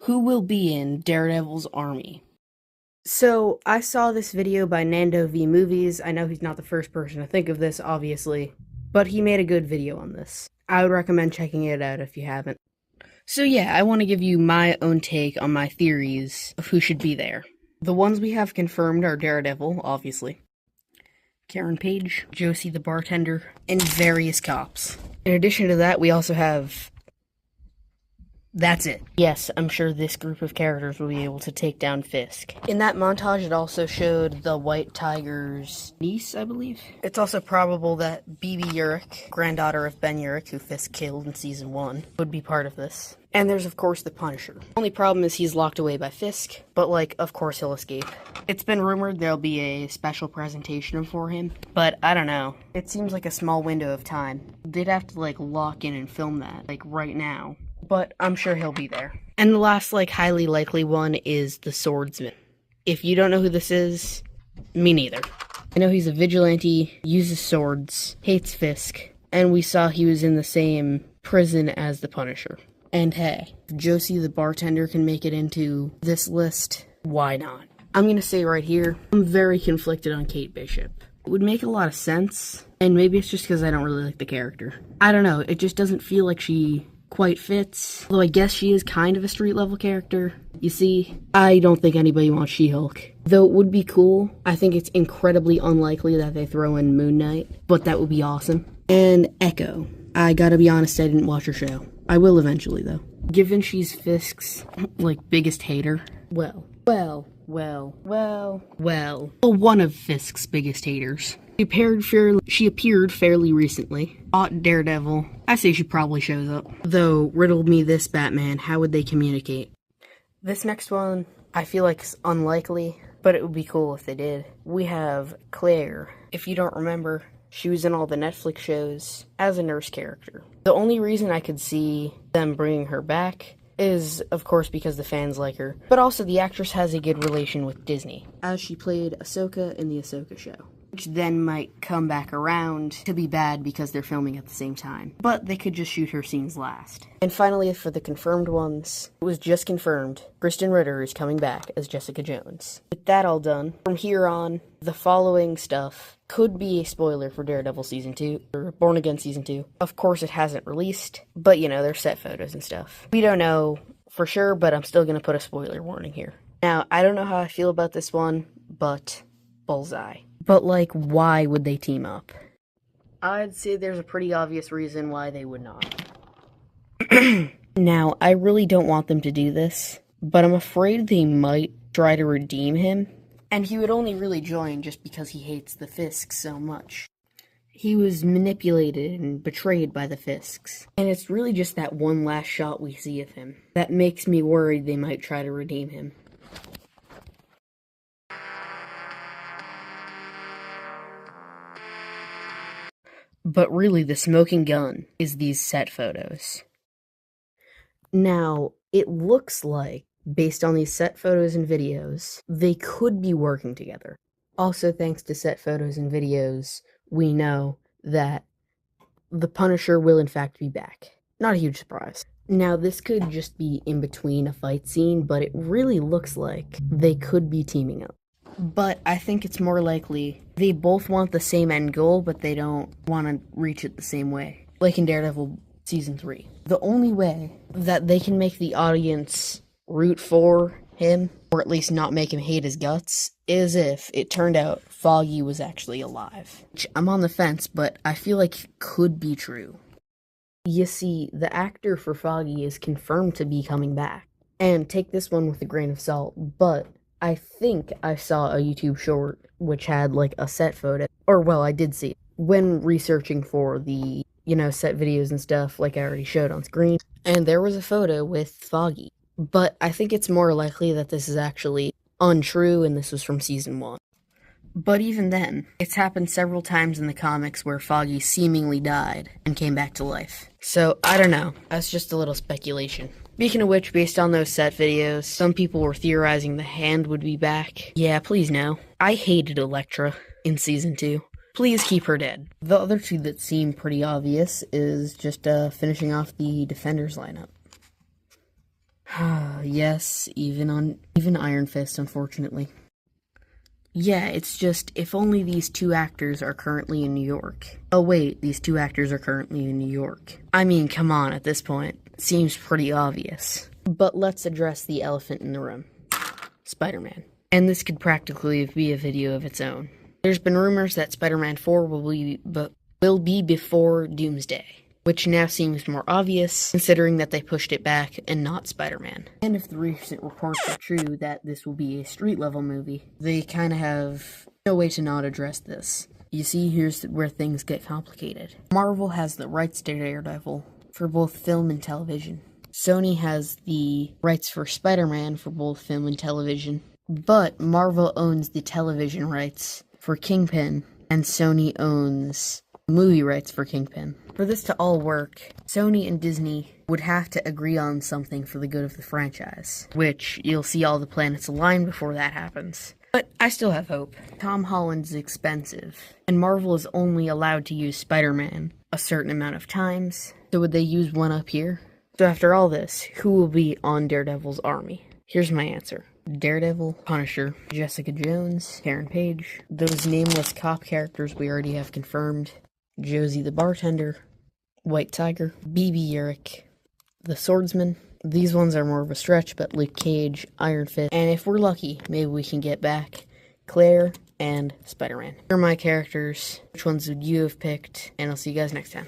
Who will be in Daredevil's army? So, I saw this video by Nando V Movies. I know he's not the first person to think of this, obviously, but he made a good video on this. I would recommend checking it out if you haven't. So yeah, I want to give you my own take on my theories of who should be there. The ones we have confirmed are Daredevil, obviously, Karen Page, Josie the bartender, and various cops. In addition to that, we also have... That's it. Yes, I'm sure this group of characters will be able to take down Fisk. In that montage, it also showed the White Tiger's niece, I believe. It's also probable that BB Urich, granddaughter of Ben Urich, who Fisk killed in Season 1, would be part of this. And there's, of course, the Punisher. Only problem is he's locked away by Fisk, but, of course he'll escape. It's been rumored there'll be a special presentation for him, but I don't know. It seems like a small window of time. They'd have to, lock in and film that, right now. But I'm sure he'll be there. And the last, highly likely one is the Swordsman. If you don't know who this is, me neither. I know he's a vigilante, uses swords, hates Fisk, and we saw he was in the same prison as the Punisher. And hey, if Josie the bartender can make it into this list, why not? I'm gonna say right here, I'm very conflicted on Kate Bishop. It would make a lot of sense, and maybe it's just because I don't really like the character. I don't know, it just doesn't feel like she quite fits, although I guess she is kind of a street-level character. You see, I don't think anybody wants She-Hulk. Though it would be cool, I think it's incredibly unlikely that they throw in Moon Knight, but that would be awesome. And Echo. I gotta be honest, I didn't watch her show. I will eventually, though. Given she's Fisk's, biggest hater, well, one of Fisk's biggest haters. She appeared fairly recently. Fought Daredevil. I say she probably shows up. Though, riddle me this, Batman, how would they communicate? This next one, I feel like is unlikely, but it would be cool if they did. We have Claire. If you don't remember, she was in all the Netflix shows as a nurse character. The only reason I could see them bringing her back is, of course, because the fans like her, but also the actress has a good relation with Disney, as she played Ahsoka in the Ahsoka show, which then might come back around to be bad because they're filming at the same time, but they could just shoot her scenes last. And finally, for the confirmed ones, it was just confirmed, Kristen Ritter is coming back as Jessica Jones. With that all done, from here on, the following stuff could be a spoiler for Daredevil Season 2, or Born Again Season 2. Of course, it hasn't released, but there's set photos and stuff. We don't know for sure, but I'm still gonna put a spoiler warning here. Now, I don't know how I feel about this one, but bullseye. But, why would they team up? I'd say there's a pretty obvious reason why they would not. Now, I really don't want them to do this, but I'm afraid they might try to redeem him. And he would only really join just because he hates the Fisks so much. He was manipulated and betrayed by the Fisks. And it's really just that one last shot we see of him that makes me worried they might try to redeem him. But really, the smoking gun is these set photos. Now, it looks like, based on these set photos and videos, they could be working together. Also, thanks to set photos and videos, we know that the Punisher will in fact be back. Not a huge surprise. Now, this could just be in between a fight scene, but it really looks like they could be teaming up. But I think it's more likely they both want the same end goal, but they don't want to reach it the same way. Like in Daredevil Season 3. The only way that they can make the audience root for him, or at least not make him hate his guts, is if it turned out Foggy was actually alive. Which I'm on the fence, but I feel like it could be true. You see, the actor for Foggy is confirmed to be coming back. And take this one with a grain of salt, but I think I saw a YouTube short which had a set photo, or well, I did see it, when researching for the, set videos and stuff like I already showed on screen, and there was a photo with Foggy. But I think it's more likely that this is actually untrue and this was from Season 1. But even then, it's happened several times in the comics where Foggy seemingly died and came back to life. So, I don't know. That's just a little speculation. Speaking of which, based on those set videos, some people were theorizing the Hand would be back. Yeah, please no. I hated Elektra in Season 2. Please keep her dead. The other two that seem pretty obvious is just finishing off the Defenders lineup. Yes, even Iron Fist, unfortunately. Yeah, it's just, if only these two actors are currently in New York. Oh wait, these two actors are currently in New York. I mean, come on, at this point. It seems pretty obvious. But let's address the elephant in the room. Spider-Man. And this could practically be a video of its own. There's been rumors that Spider-Man 4 will be before Doomsday, which now seems more obvious, considering that they pushed it back and not Spider-Man. And if the recent reports are true that this will be a street-level movie, they kind of have no way to not address this. You see, here's where things get complicated. Marvel has the rights to Daredevil for both film and television. Sony has the rights for Spider-Man for both film and television, but Marvel owns the television rights for Kingpin, and Sony owns movie rights for Kingpin. For this to all work, Sony and Disney would have to agree on something for the good of the franchise, which you'll see all the planets align before that happens. But I still have hope. Tom Holland's expensive, and Marvel is only allowed to use Spider-Man a certain amount of times, so would they use one up here? So after all this, who will be on Daredevil's army? Here's my answer. Daredevil, Punisher, Jessica Jones, Karen Page, those nameless cop characters we already have confirmed, Josie the Bartender, White Tiger, BB Eric, the Swordsman. These ones are more of a stretch, but Luke Cage, Iron Fist, and if we're lucky, maybe we can get back Claire and Spider-Man. Here are my characters. Which ones would you have picked? And I'll see you guys next time.